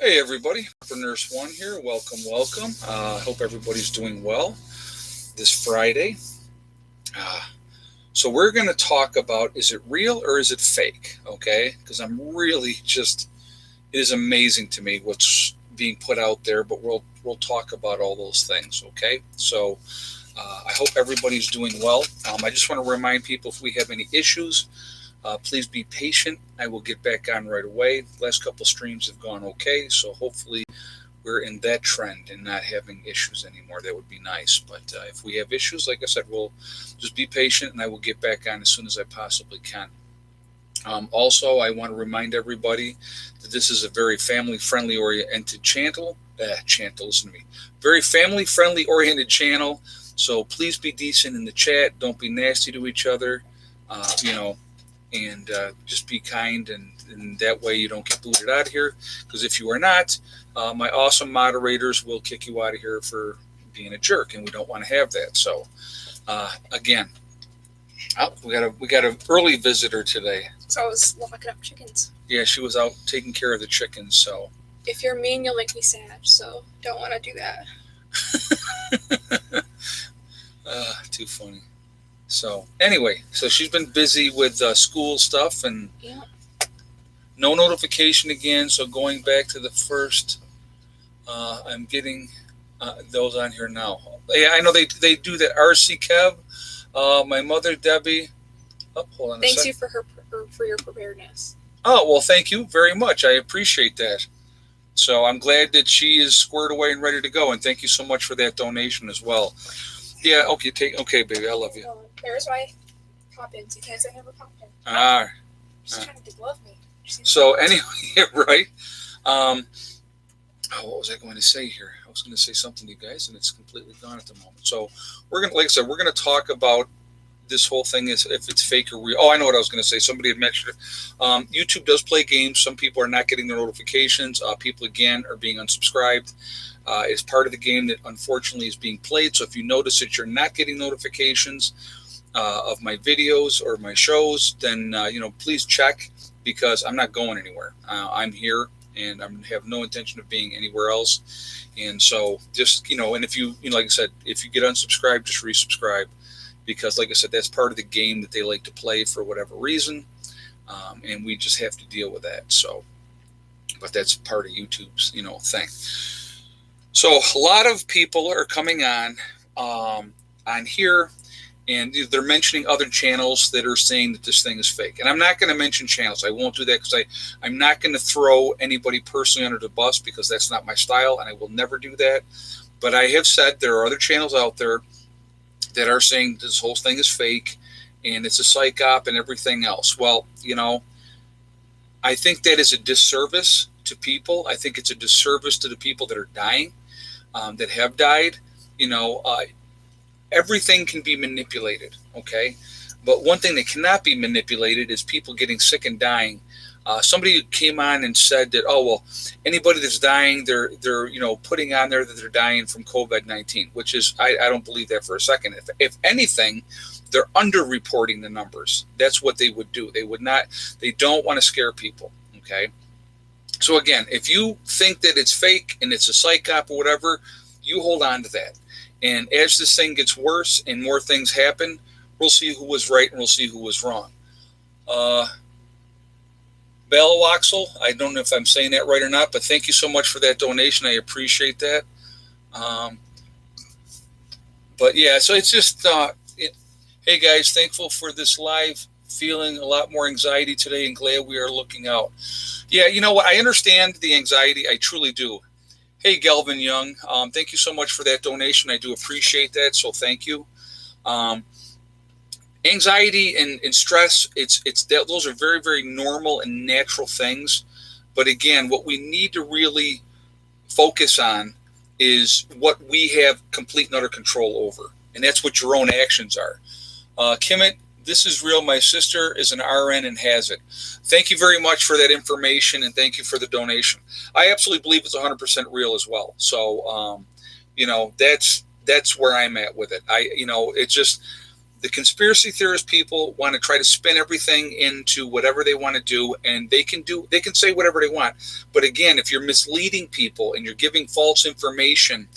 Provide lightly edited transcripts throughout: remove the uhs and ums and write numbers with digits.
Hey everybody, Nurse One here. Welcome, welcome. I hope everybody's doing well this Friday. Uh, so we're going to talk about, is it real or is it fake? Okay, because it is amazing to me what's being put out there. But we'll talk about all those things. Okay, so I hope everybody's doing well. I just want to remind people, if we have any issues, please be patient. I will get back on right away. The last couple streams have gone okay, so hopefully we're in that trend and not having issues anymore. That would be nice. But if we have issues, like I said, we'll just be patient, and I will get back on as soon as I possibly can. Also, I want to remind everybody that this is a very family-friendly oriented channel. Listen to me. Very family-friendly oriented channel. So please be decent in the chat. Don't be nasty to each other. You know, and just be kind, and that way you don't get booted out of here, because if you are not, my awesome moderators will kick you out of here for being a jerk, and we don't want to have that. So again, we got an early visitor today. So I was locking up chickens. Yeah, she was out taking care of the chickens. So if you're mean, you'll make me sad, so don't want to do that. Too funny. So anyway, so she's been busy with school stuff, and no notification again. So going back to the first, I'm getting those on here now. Yeah, I know they do that. RC Kev, my mother Debbie. Oh, hold on. Thanks you for your preparedness. Oh well, thank you very much. I appreciate that. So I'm glad that she is squared away and ready to go, and thank you so much for that donation as well. Yeah. Okay, baby. I love you. There's my pop-ins. You guys, I never popped in. She's trying to glove me. So anyway, right. What was I going to say here? I was going to say something to you guys, and it's completely gone at the moment. So we're gonna, like I said, we're going to talk about this whole thing, is if it's fake or real. Oh, I know what I was going to say. Somebody had mentioned it. YouTube does play games. Some people are not getting their notifications. People again are being unsubscribed. It's part of the game that unfortunately is being played. So if you notice that you're not getting notifications of my videos or my shows, then please check, because I'm not going anywhere. I'm here, and I have no intention of being anywhere else. And so just and if you like I said, if you get unsubscribed, just resubscribe, because like I said, that's part of the game that they like to play for whatever reason, and we just have to deal with that. So, but that's part of YouTube's thing. So a lot of people are coming on here, and they're mentioning other channels that are saying that this thing is fake. And I'm not going to mention channels. I won't do that, because I'm not going to throw anybody personally under the bus, because that's not my style, and I will never do that. But I have said there are other channels out there that are saying this whole thing is fake, and it's a psych op and everything else. Well, I think that is a disservice to people. I think it's a disservice to the people that are dying, that have died. Everything can be manipulated, okay? But one thing that cannot be manipulated is people getting sick and dying. Somebody came on and said that, oh, well, anybody that's dying, they're putting on there that they're dying from COVID-19, which is, I don't believe that for a second. If anything, they're underreporting the numbers. That's what they would do. They don't want to scare people, okay? So again, if you think that it's fake and it's a psych op or whatever, you hold on to that. And as this thing gets worse and more things happen, we'll see who was right and we'll see who was wrong. Balawaxel, I don't know if I'm saying that right or not, but thank you so much for that donation. I appreciate that. But yeah, so it's just, hey guys, thankful for this live. Feeling a lot more anxiety today, and glad we are looking out. Yeah, you know what? I understand the anxiety. I truly do. Hey, Galvin Young, thank you so much for that donation. I do appreciate that, so thank you. Anxiety and stress, those are very, very normal and natural things. But again, what we need to really focus on is what we have complete and utter control over, and that's what your own actions are. Kimmit, this is real. My sister is an RN and has it. Thank you very much for that information, and thank you for the donation. I absolutely believe it's 100% real as well. So, that's where I'm at with it. It's just The conspiracy theorist people want to try to spin everything into whatever they want to do, and they can say whatever they want. But again, if you're misleading people and you're giving false information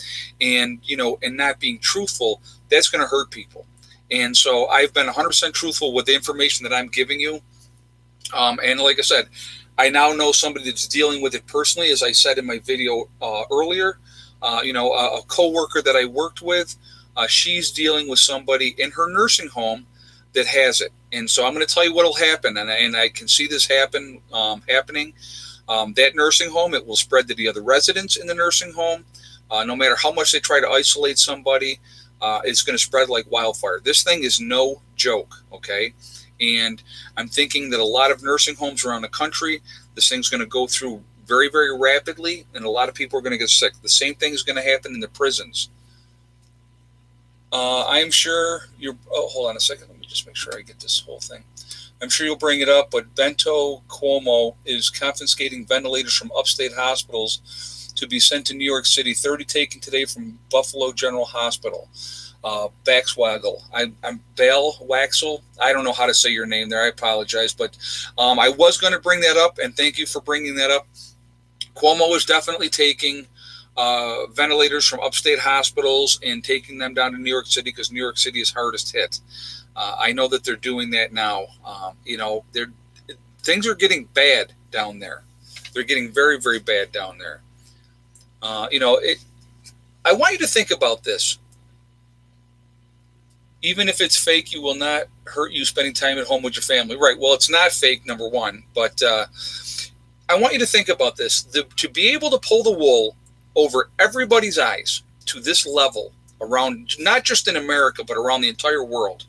and not being truthful, that's going to hurt people. And so I've been 100% truthful with the information that I'm giving you. And like I said, I now know somebody that's dealing with it personally, as I said in my video earlier. A coworker that I worked with, she's dealing with somebody in her nursing home that has it. And so I'm going to tell you what will happen. And I can see this happening. That nursing home, it will spread to the other residents in the nursing home. No matter how much they try to isolate somebody, it's going to spread like wildfire. This thing is no joke, okay? And I'm thinking that a lot of nursing homes around the country, this thing's going to go through very, very rapidly, and a lot of people are going to get sick. The same thing is going to happen in the prisons. I'm sure you're... Oh, hold on a second. Let me just make sure I get this whole thing. I'm sure you'll bring it up, but Cuomo is confiscating ventilators from upstate hospitals to be sent to New York City. 30 taken today from Buffalo General Hospital. Baxwagel. I'm Bale Waxel. I don't know how to say your name there. I apologize, but I was going to bring that up, and thank you for bringing that up. Cuomo is definitely taking ventilators from upstate hospitals and taking them down to New York City because New York City is hardest hit. I know that they're doing that now. Things are getting bad down there. They're getting very, very bad down there. I want you to think about this. Even if it's fake, you will not hurt you spending time at home with your family. Right. Well, it's not fake, number one. But I want you to think about this. To be able to pull the wool over everybody's eyes to this level around, not just in America, but around the entire world,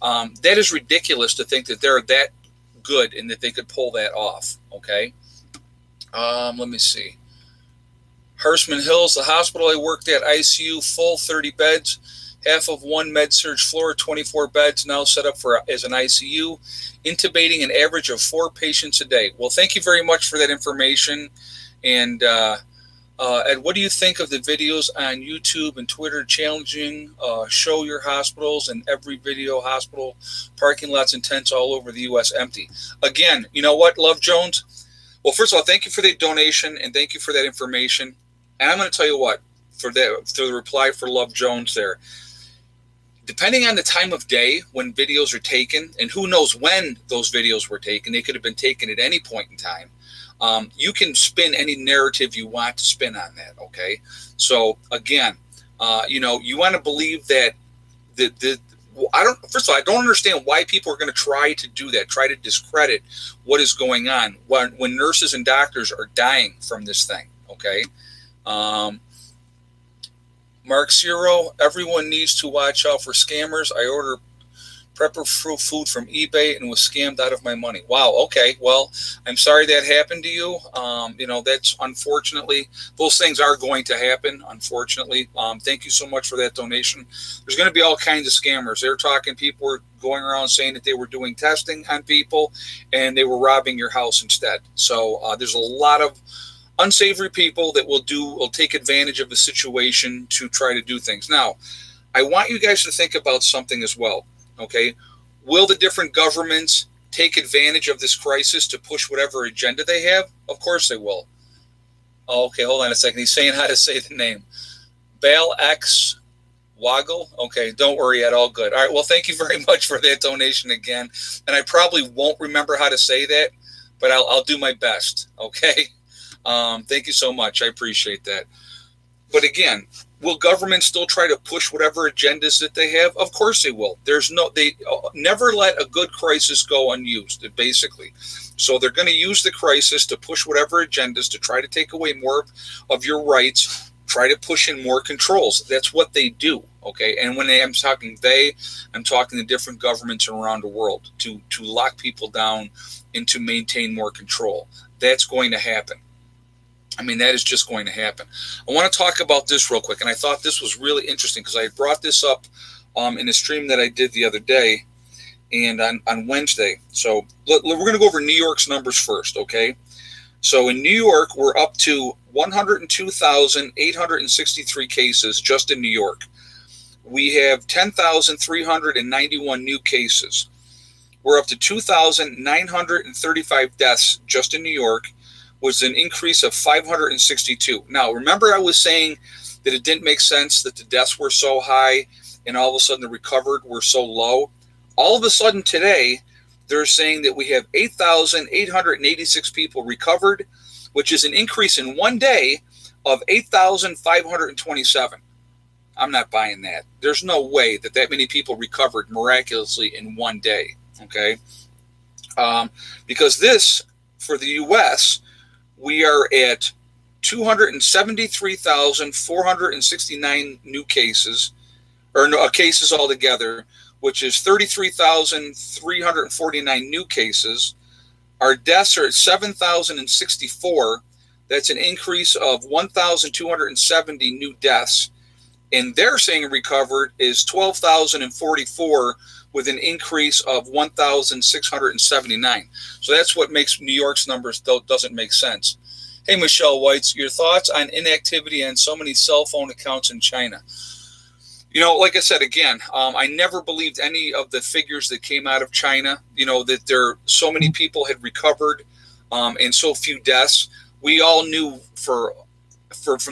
that is ridiculous to think that they're that good and that they could pull that off. Okay. Let me see. Hersman Hills, the hospital I worked at, ICU, full 30 beds. Half of one med-surg floor, 24 beds, now set up as an ICU, intubating an average of 4 patients a day. Well, thank you very much for that information. And Ed, what do you think of the videos on YouTube and Twitter challenging show your hospitals and every video hospital parking lots and tents all over the U.S. empty? Again, you know what, Love Jones? Well, first of all, thank you for the donation and thank you for that information. And I'm going to tell you what, for the reply for Love Jones there. Depending on the time of day when videos are taken, and who knows when those videos were taken, they could have been taken at any point in time. You can spin any narrative you want to spin on that. Okay. So again, you want to believe that first of all, I don't understand why people are going to try to do that, try to discredit what is going on when nurses and doctors are dying from this thing. Okay. Mark Zero, everyone needs to watch out for scammers. I ordered prepper food from eBay and was scammed out of my money. Wow. Okay. Well, I'm sorry that happened to you. That's unfortunately, those things are going to happen, unfortunately. Thank you so much for that donation. There's going to be all kinds of scammers. They're talking, people were going around saying that they were doing testing on people and they were robbing your house instead. So there's a lot of unsavory people that will take advantage of the situation to try to do things. Now, I want you guys to think about something as well. Okay, will the different governments take advantage of this crisis to push whatever agenda they have? Of course they will. Oh, okay, hold on a second. He's saying how to say the name. Bale X Waggle. Okay, don't worry, Ed, all good. All right, well, thank you very much for that donation again. And I probably won't remember how to say that, but I'll do my best. Okay. Thank you so much. I appreciate that. But again, will government still try to push whatever agendas that they have? Of course they will. They never let a good crisis go unused, basically. So they're going to use the crisis to push whatever agendas to try to take away more of your rights, try to push in more controls. That's what they do. Okay. And when I'm talking I'm talking to different governments around the world to lock people down and to maintain more control. That's going to happen. I mean, that is just going to happen. I want to talk about this real quick, and I thought this was really interesting because I brought this up in a stream that I did the other day and on Wednesday. So we're going to go over New York's numbers first, okay? So in New York, we're up to 102,863 cases just in New York. we have 10,391 new cases. We're up to 2,935 deaths just in New York, was an increase of 562. Now, remember I was saying that it didn't make sense that the deaths were so high and all of a sudden the recovered were so low? All of a sudden today, they're saying that we have 8,886 people recovered, which is an increase in one day of 8,527. I'm not buying that. There's no way that many people recovered miraculously in one day, okay? Because this, for the U.S., we are at 273,469 new cases, or no, cases altogether, which is 33,349 new cases. Our deaths are at 7,064. That's an increase of 1,270 new deaths. And they're saying recovered is 12,044 with an increase of 1,679. So that's what makes New York's numbers doesn't make sense. Hey, Michelle Weitz, your thoughts on inactivity on so many cell phone accounts in China? You know, like I said, again, I never believed any of the figures that came out of China, you know, that there so many people had recovered and so few deaths. We all knew from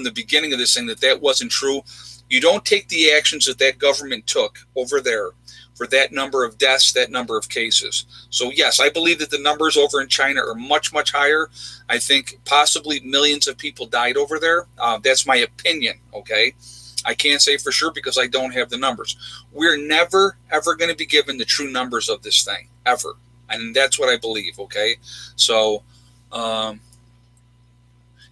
the beginning of this thing that wasn't true. You don't take the actions that government took over there for that number of deaths, that number of cases. So, yes, I believe that the numbers over in China are much, much higher. I think possibly millions of people died over there. That's my opinion, okay? I can't say for sure because I don't have the numbers. We're never, ever going to be given the true numbers of this thing, ever. And that's what I believe, okay? So,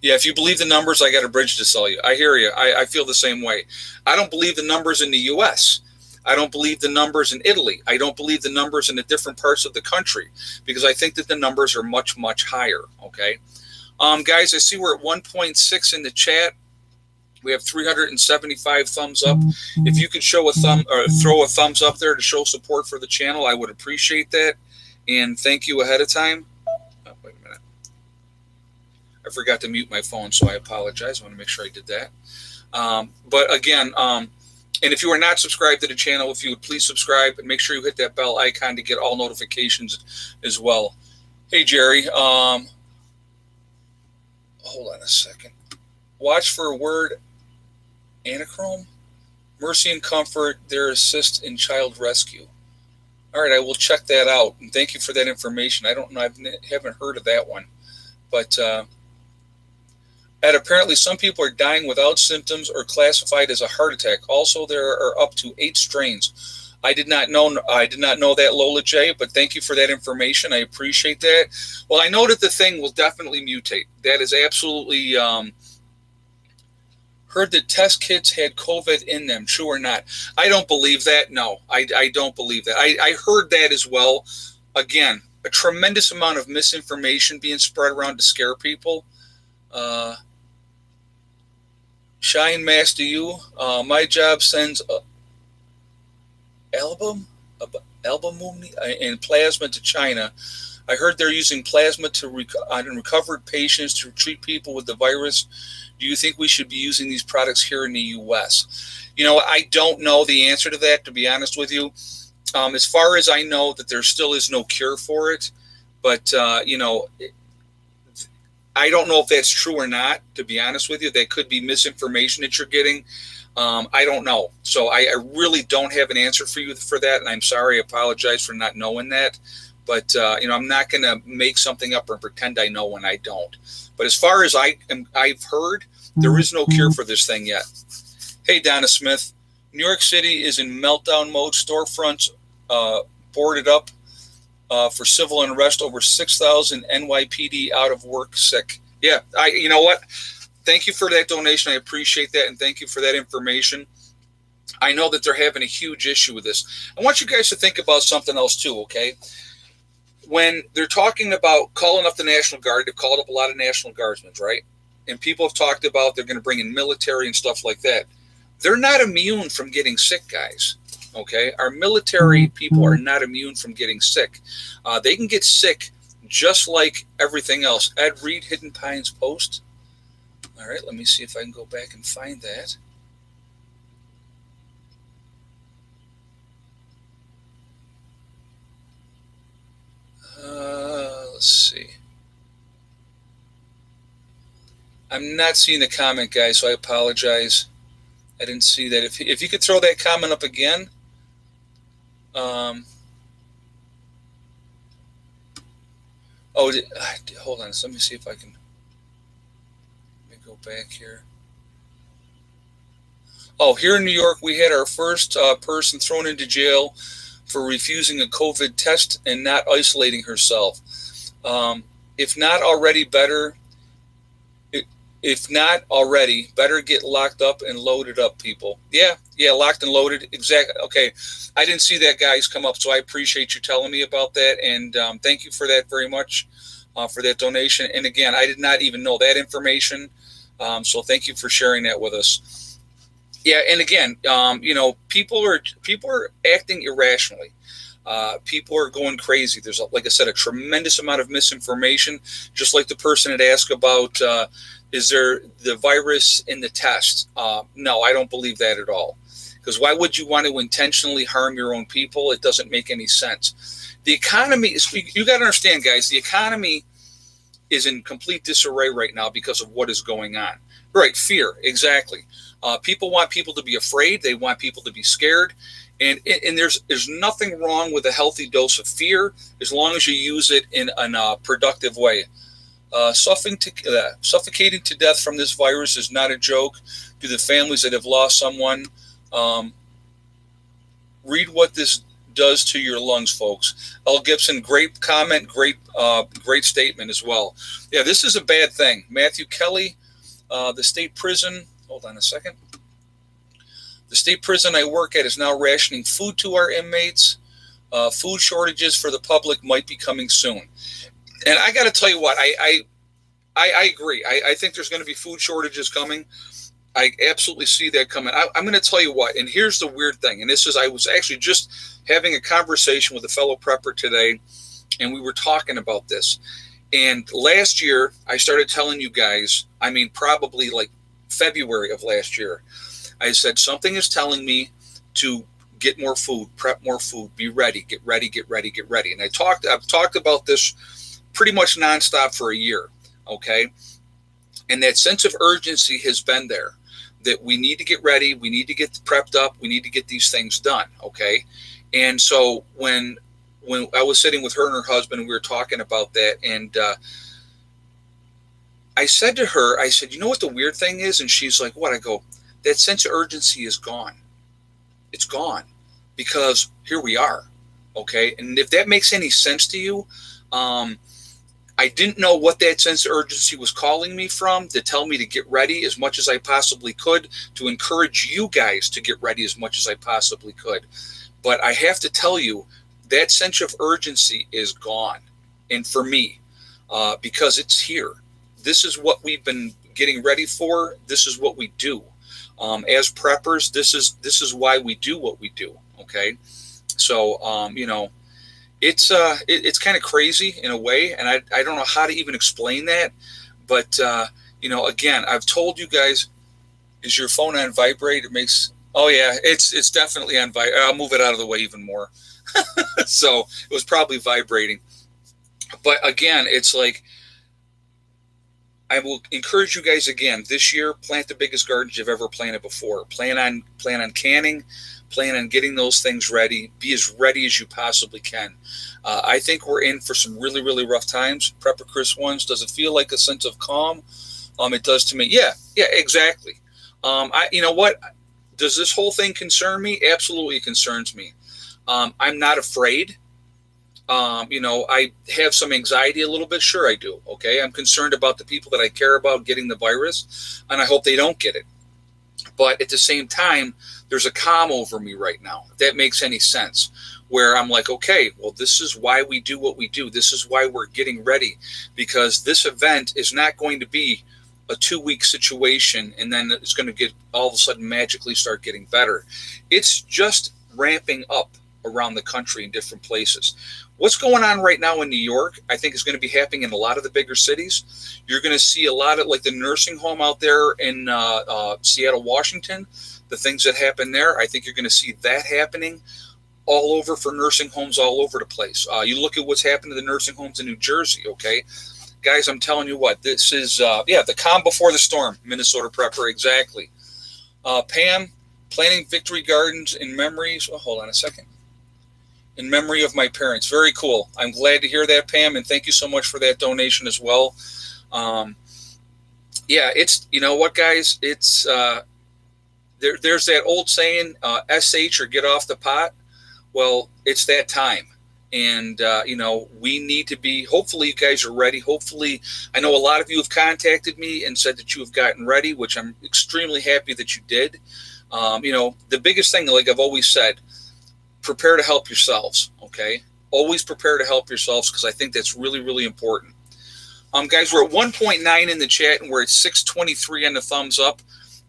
yeah, if you believe the numbers, I got a bridge to sell you. I hear you. I feel the same way. I don't believe the numbers in the U.S. I don't believe the numbers in Italy. I don't believe the numbers in the different parts of the country because I think that the numbers are much, much higher, okay? Guys, I see we're at 1.6 in the chat. We have 375 thumbs up. If you could show a thumb or throw a thumbs up there to show support for the channel, I would appreciate that. And thank you ahead of time. Oh, wait a minute. I forgot to mute my phone, so I apologize. I want to make sure I did that. But again, and if you are not subscribed to the channel, if you would please subscribe and make sure you hit that bell icon to get all notifications as well. Hey, Jerry. Hold on a second. Watch for a word anachrome. Mercy and comfort, their assist in child rescue. All right, I will check that out. And thank you for that information. I don't know. I haven't heard of that one. But and apparently some people are dying without symptoms or classified as a heart attack. Also, there are up to 8 strains. I did not know that, Lola J, but thank you for that information. I appreciate that. Well, I know that the thing will definitely mutate. That is absolutely heard that test kits had COVID in them. True or not? I don't believe that. No, I don't believe that. I heard that as well. Again, a tremendous amount of misinformation being spread around to scare people. Shine mask to you. My job sends album and plasma to China. I heard they're using plasma on recovered patients to treat people with the virus. Do you think we should be using these products here in the U.S.? You know, I don't know the answer to that, to be honest with you. As far as I know, that there still is no cure for it. But, you know, I don't know if that's true or not, to be honest with you. That could be misinformation that you're getting. I don't know. So I really don't have an answer for you for that. And I'm sorry. I apologize for not knowing that. But, you know, I'm not going to make something up or pretend I know when I don't. But as far as I've heard, there is no cure for this thing yet. Hey, Donna Smith. New York City is in meltdown mode. Storefronts boarded up for civil unrest. Over 6,000 NYPD out of work sick. Yeah, you know what? Thank you for that donation. I appreciate that. And thank you for that information. I know that they're having a huge issue with this. I want you guys to think about something else too, okay? When they're talking about calling up the National Guard, they've called up a lot of National Guardsmen, right? And people have talked about they're going to bring in military and stuff like that. They're not immune from getting sick, guys, okay? Our military people are not immune from getting sick. They can get sick just like everything else. Ed Read, Hidden Pines post. All right, let me see if I can go back and find that. Let's see. I'm not seeing the comment, guys, so I apologize. I didn't see that. If you could throw that comment up again. Um, oh, hold on. So let me see if I can. Let me go back here. Oh, here in New York, we had our first person thrown into jail for refusing a COVID test and not isolating herself. If not already, better. If not already, better get locked up and loaded up, people. Yeah, locked and loaded. Exactly. Okay, I didn't see that, guys, come up, so I appreciate you telling me about that, and thank you for that very much, for that donation. And again, I did not even know that information, so thank you for sharing that with us. Yeah, and again, people are acting irrationally. People are going crazy. There's, like I said, a tremendous amount of misinformation. Just like the person had asked about, is there the virus in the test? No, I don't believe that at all. Because why would you want to intentionally harm your own people? It doesn't make any sense. The economy is, you got to understand, guys, the economy is in complete disarray right now because of what is going on. Right, fear, exactly. People want people to be afraid. They want people to be scared. And there's nothing wrong with a healthy dose of fear as long as you use it in a productive way. Suffocating to death from this virus is not a joke. To the families that have lost someone, read what this does to your lungs, folks. L. Gibson, great comment, great statement as well. Yeah, this is a bad thing. Matthew Kelly, the state prison. Hold on a second. The state prison I work at is now rationing food to our inmates. Food shortages for the public might be coming soon. And I got to tell you what, I agree. I think there's going to be food shortages coming. I absolutely see that coming. I'm going to tell you what, and here's the weird thing. And this is, I was actually just having a conversation with a fellow prepper today, and we were talking about this. And last year, I started telling you guys, probably like February of last year, I said, something is telling me to get more food, prep more food, be ready, get ready, get ready, get ready. And I've talked about this pretty much nonstop for a year, okay? And that sense of urgency has been there, that we need to get ready, we need to get prepped up, we need to get these things done, okay? And so when I was sitting with her and her husband, and we were talking about that, and I said to her, I said, you know what the weird thing is? And she's like, what? I go, that sense of urgency is gone. It's gone because here we are, okay? And if that makes any sense to you, I didn't know what that sense of urgency was calling me from, to tell me to get ready as much as I possibly could, to encourage you guys to get ready as much as I possibly could. But I have to tell you, that sense of urgency is gone. And for me, because it's here. This is what we've been getting ready for. This is what we do. As preppers, this is why we do what we do. Okay, so it's kind of crazy in a way, and I don't know how to even explain that. But again, I've told you guys, is your phone on vibrate? It makes, oh yeah, it's definitely on vibrate. I'll move it out of the way even more. So it was probably vibrating. But again, it's like, I will encourage you guys again this year, plant the biggest gardens you've ever planted before. Plan on canning, plan on getting those things ready. Be as ready as you possibly can. I think we're in for some really, really rough times. Prepper Chris ones, does it feel like a sense of calm? It does to me. Yeah, exactly. You know what? Does this whole thing concern me? Absolutely, it concerns me. I'm not afraid. I have some anxiety a little bit. Sure, I do. Okay. I'm concerned about the people that I care about getting the virus, and I hope they don't get it. But at the same time, there's a calm over me right now, if that makes any sense, where I'm like, okay, well, this is why we do what we do. This is why we're getting ready, because this event is not going to be a 2-week situation and then it's going to get all of a sudden magically start getting better. It's just ramping up around the country in different places. What's going on right now in New York, I think, is going to be happening in a lot of the bigger cities. You're going to see a lot of, like, the nursing home out there in Seattle, Washington, the things that happen there. I think you're going to see that happening all over for nursing homes all over the place. You look at what's happened to the nursing homes in New Jersey, okay? Guys, I'm telling you what, this is, the calm before the storm, Minnesota Prepper, exactly. Pam, planting victory gardens in memories, hold on a second. In memory of my parents. Very cool. I'm glad to hear that, Pam, and thank you so much for that donation as well. It's, you know what, guys, it's, there's that old saying, SH or get off the pot. Well, it's that time. And, we need to be, hopefully you guys are ready. Hopefully, I know a lot of you have contacted me and said that you have gotten ready, which I'm extremely happy that you did. The biggest thing, like I've always said, prepare to help yourselves, okay? Always prepare to help yourselves, because I think that's really, really important. Guys, we're at 1.9 in the chat, and we're at 623 on the thumbs up.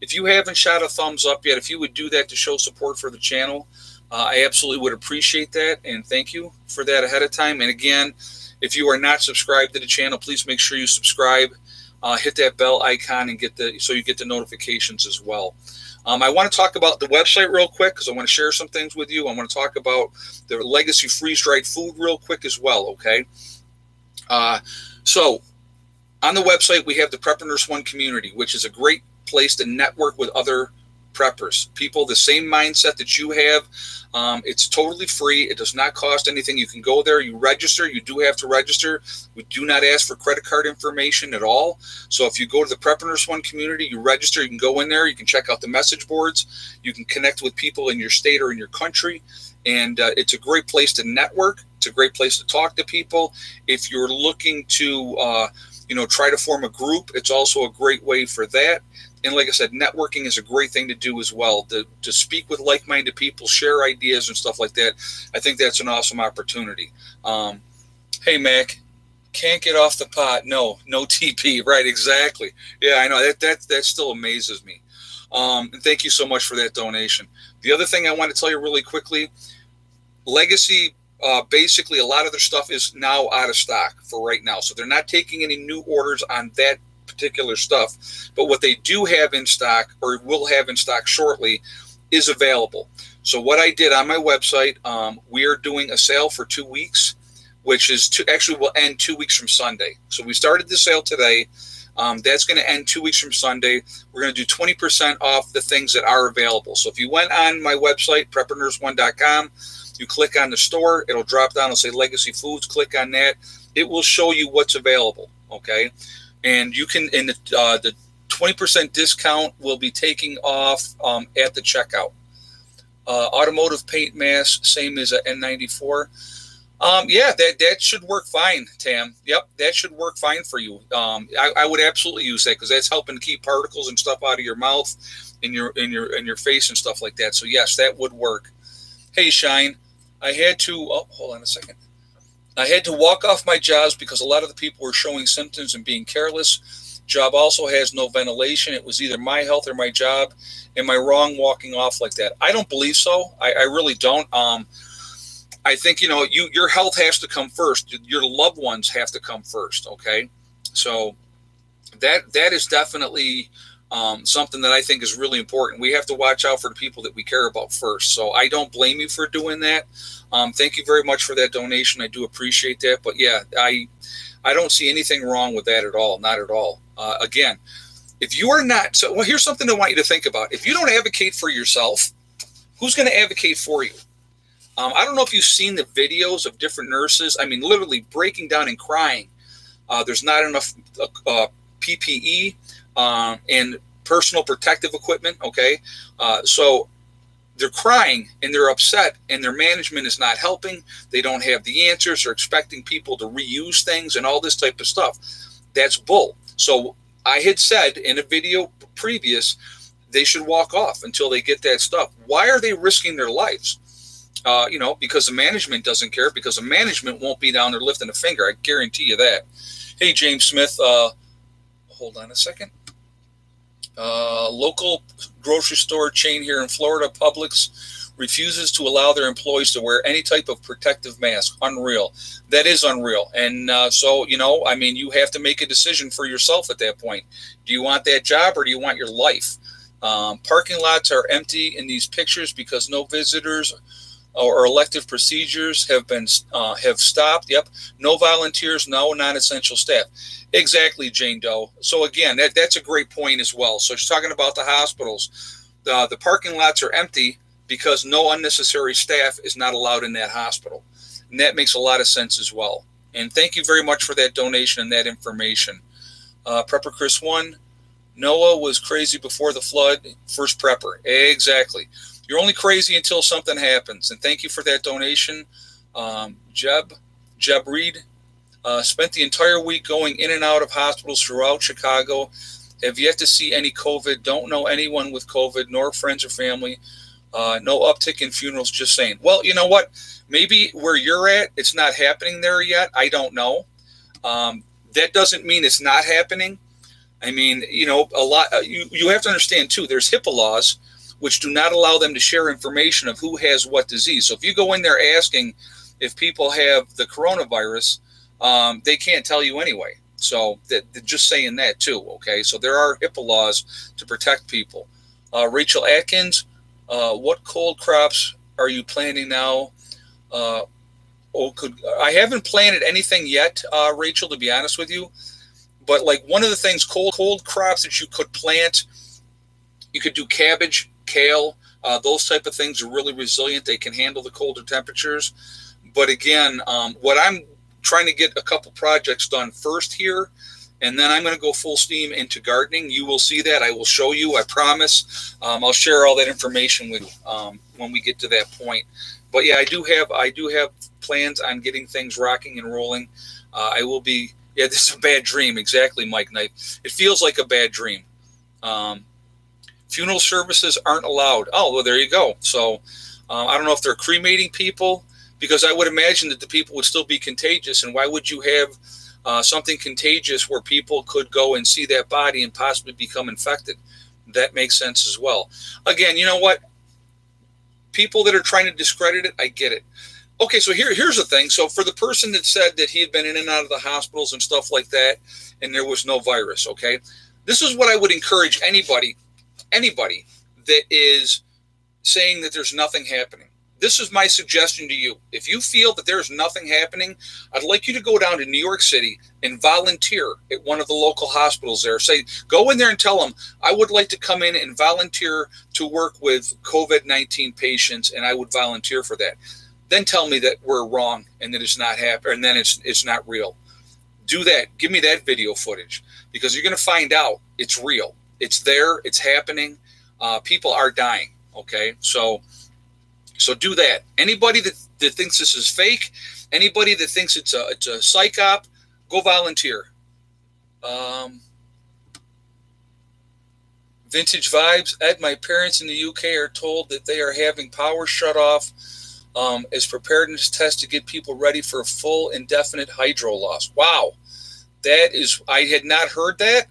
If you haven't shot a thumbs up yet, if you would do that to show support for the channel, I absolutely would appreciate that, and thank you for that ahead of time. And again, if you are not subscribed to the channel, please make sure you subscribe. Hit that bell icon and so you get the notifications as well. I want to talk about the website real quick, because I want to share some things with you. I want to talk about the legacy freeze-dried food real quick as well, okay? So on the website, we have the Prepper Nurse One community, which is a great place to network with other preppers, people the same mindset that you have. It's totally free. It does not cost anything. You can go there, you register. You do have to register. We do not ask for credit card information at all. So if you go to the Prepper Nurse One community, you register, you can go in there, you can check out the message boards, you can connect with people in your state or in your country, and it's a great place to network. It's a great place to talk to people. If you're looking to try to form a group, it's also a great way for that. And like I said, networking is a great thing to do as well, to speak with like-minded people, share ideas and stuff like that. I think that's an awesome opportunity. Hey, Mac, can't get off the pot. No TP. Right, exactly. Yeah, I know. That still amazes me. And thank you so much for that donation. The other thing I want to tell you really quickly, Legacy, basically a lot of their stuff is now out of stock for right now. So they're not taking any new orders on that particular stuff, but what they do have in stock, or will have in stock shortly, is available. So what I did on my website, we are doing a sale for 2 weeks, which is actually will end 2 weeks from Sunday. So we started the sale today. That's going to end 2 weeks from Sunday. We're going to do 20% off the things that are available. So if you went on my website, preppernurse1.com, you click on the store, it'll drop down, it'll say Legacy Foods, click on that. It will show you what's available, okay? And you can, in the 20% discount will be taking off at the checkout. Automotive paint mask, same as a N94. That should work fine, Tam. Yep, that should work fine for you. I would absolutely use that, because that's helping to keep particles and stuff out of your mouth, in your face and stuff like that. So yes, that would work. Hey, Shine, I had to. Oh, hold on a second. I had to walk off my jobs because a lot of the people were showing symptoms and being careless. Job also has no ventilation. It was either my health or my job. Am I wrong walking off like that? I don't believe so. I really don't. I think, your health has to come first. Your loved ones have to come first, okay? So that is definitely something that I think is really important. We have to watch out for the people that we care about first. So I don't blame you for doing that. Thank you very much for that donation. I do appreciate that. But yeah, I don't see anything wrong with that at all. Not at all. Again, if you are not, here's something I want you to think about. If you don't advocate for yourself, who's going to advocate for you? I don't know if you've seen the videos of different nurses. I mean, literally breaking down and crying. There's not enough PPE and personal protective equipment. Okay. So they're crying and they're upset, and their management is not helping. They don't have the answers. They're expecting people to reuse things and all this type of stuff. That's bull. So I had said in a video previous, they should walk off until they get that stuff. Why are they risking their lives? Because the management doesn't care, because the management won't be down there lifting a finger. I guarantee you that. Hey, James Smith, hold on a second. Local grocery store chain here in Florida, Publix, refuses to allow their employees to wear any type of protective mask. Unreal. That is unreal. And you have to make a decision for yourself at that point. Do you want that job, or do you want your life? Parking lots are empty in these pictures because no visitors or elective procedures have stopped. Yep. No volunteers, no non-essential staff. Exactly, Jane Doe. So again, that's a great point as well. So she's talking about the hospitals. The parking lots are empty because no unnecessary staff is not allowed in that hospital. And that makes a lot of sense as well. And thank you very much for that donation and that information. Prepper Chris 1, Noah was crazy before the flood. First prepper. Exactly. You're only crazy until something happens. And thank you for that donation. Jeb Read, spent the entire week going in and out of hospitals throughout Chicago. Have yet to see any COVID. Don't know anyone with COVID, nor friends or family. No uptick in funerals, just saying. Well, you know what? Maybe where you're at, it's not happening there yet. I don't know. That doesn't mean it's not happening. I mean, you know, a lot. You have to understand, too, there's HIPAA laws, which do not allow them to share information of who has what disease. So if you go in there asking if people have the coronavirus, they can't tell you anyway. So they're just saying that, too, okay? So there are HIPAA laws to protect people. Rachel Atkins, what cold crops are you planting now? I haven't planted anything yet, Rachel, to be honest with you. But like one of the things, cold crops that you could plant, you could do cabbage, kale, those type of things are really resilient. They can handle the colder temperatures. But again, what I'm trying to get a couple projects done first here, and then I'm going to go full steam into gardening. You will see that. I will show you. I promise. I'll share all that information with you when we get to that point. But yeah, I do have plans on getting things rocking and rolling. I will be. Yeah, this is a bad dream. Exactly, Mike Knight. It feels like a bad dream. Funeral services aren't allowed. Oh, well, there you go. So I don't know if they're cremating people, because I would imagine that the people would still be contagious. And why would you have something contagious where people could go and see that body and possibly become infected? That makes sense as well. Again, you know what? People that are trying to discredit it, I get it. Okay, so here's the thing. So for the person that said that he had been in and out of the hospitals and stuff like that, and there was no virus, okay, this is what I would encourage anybody that is saying that there's nothing happening. This is my suggestion to you. If you feel that there's nothing happening, I'd like you to go down to New York City and volunteer at one of the local hospitals there. Say, go in there and tell them, I would like to come in and volunteer to work with COVID-19 patients, and I would volunteer for that. Then tell me that we're wrong and that it's not happening, and then it's not real. Do that. Give me that video footage, because you're going to find out it's real. It's there. It's happening. People are dying. Okay, so do that. Anybody that thinks this is fake, anybody that thinks it's a psych op, go volunteer. Vintage vibes. Ed, my parents in the UK are told that they are having power shut off as preparedness test to get people ready for a full indefinite hydro loss. Wow. That is, I had not heard that.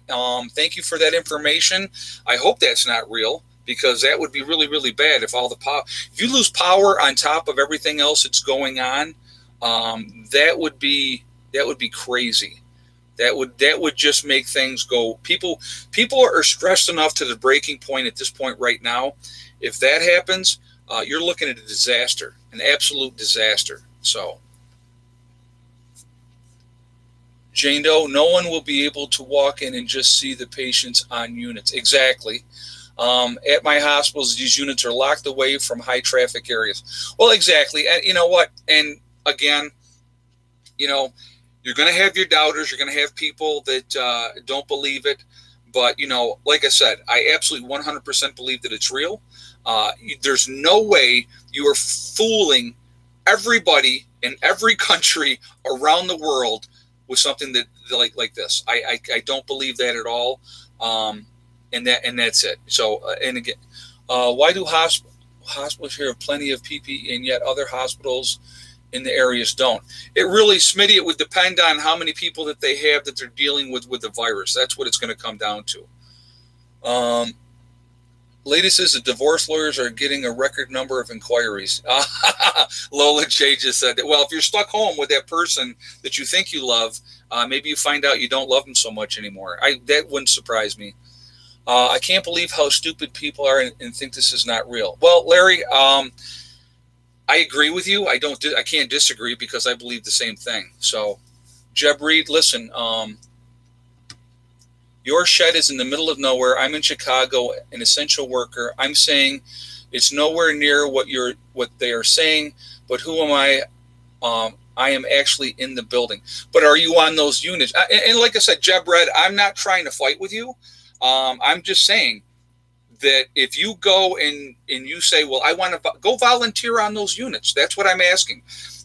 Thank you for that information. I hope that's not real, because that would be really, really bad if all the power, if you lose power on top of everything else that's going on, that would be crazy. That would just make things go. People are stressed enough to the breaking point at this point right now. If that happens, you're looking at a disaster, an absolute disaster. So, Jane Doe, no one will be able to walk in and just see the patients on units. Exactly. At my hospitals, these units are locked away from high traffic areas. Well, exactly. And you know what? And again, you know, you're going to have your doubters. You're going to have people that don't believe it. But, you know, like I said, I absolutely 100% believe that it's real. There's no way you are fooling everybody in every country around the world with something that like this. I don't believe that at all. And that's it. So, and again, why do hospitals here have plenty of PPE and yet other hospitals in the areas don't? It really, Smitty, it would depend on how many people that they have that they're dealing with the virus. That's what it's going to come down to. Latest is that divorce lawyers are getting a record number of inquiries. Lola J just said that. Well, if you're stuck home with that person that you think you love, maybe you find out you don't love them so much anymore. That wouldn't surprise me. I can't believe how stupid people are and think this is not real. Well, Larry, I agree with you. I can't disagree because I believe the same thing. So, Jeb Read, listen. Your shed is in the middle of nowhere. I'm in Chicago, an essential worker. I'm saying it's nowhere near what they are saying. But who am I? I am actually in the building. But are you on those units? And like I said, Jeb Read, I'm not trying to fight with you. I'm just saying that if you go and you say, well, I want to go volunteer on those units. That's what I'm asking.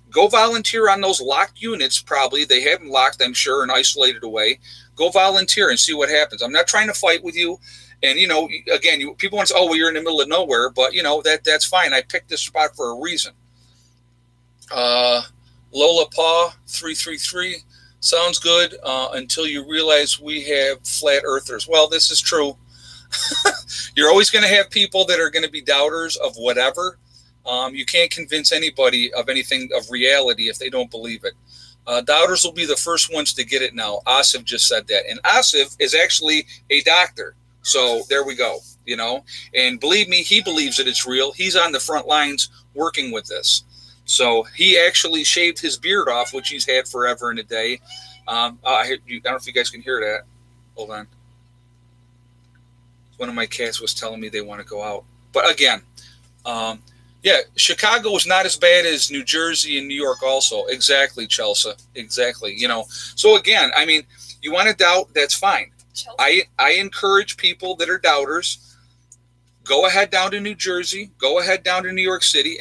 Go volunteer on those locked units. Probably they have them locked, I'm sure, and isolated away. Go volunteer and see what happens. I'm not trying to fight with you. And, again, people want to say, oh, well, you're in the middle of nowhere. But, that's fine. I picked this spot for a reason. Lola Paw 333 sounds good until you realize we have flat earthers. Well, this is true. You're always going to have people that are going to be doubters of whatever. You can't convince anybody of anything of reality if they don't believe it. Doubters will be the first ones to get it now. Asif just said that. And Asif is actually a doctor. So there we go, And believe me, he believes that it's real. He's on the front lines working with this. So he actually shaved his beard off, which he's had forever and a day. I don't know if you guys can hear that. Hold on. One of my cats was telling me they want to go out. But again, Chicago is not as bad as New Jersey and New York also. Exactly, Chelsea. Exactly. So again, you want to doubt, that's fine. I encourage people that are doubters, go ahead down to New Jersey, go ahead down to New York City,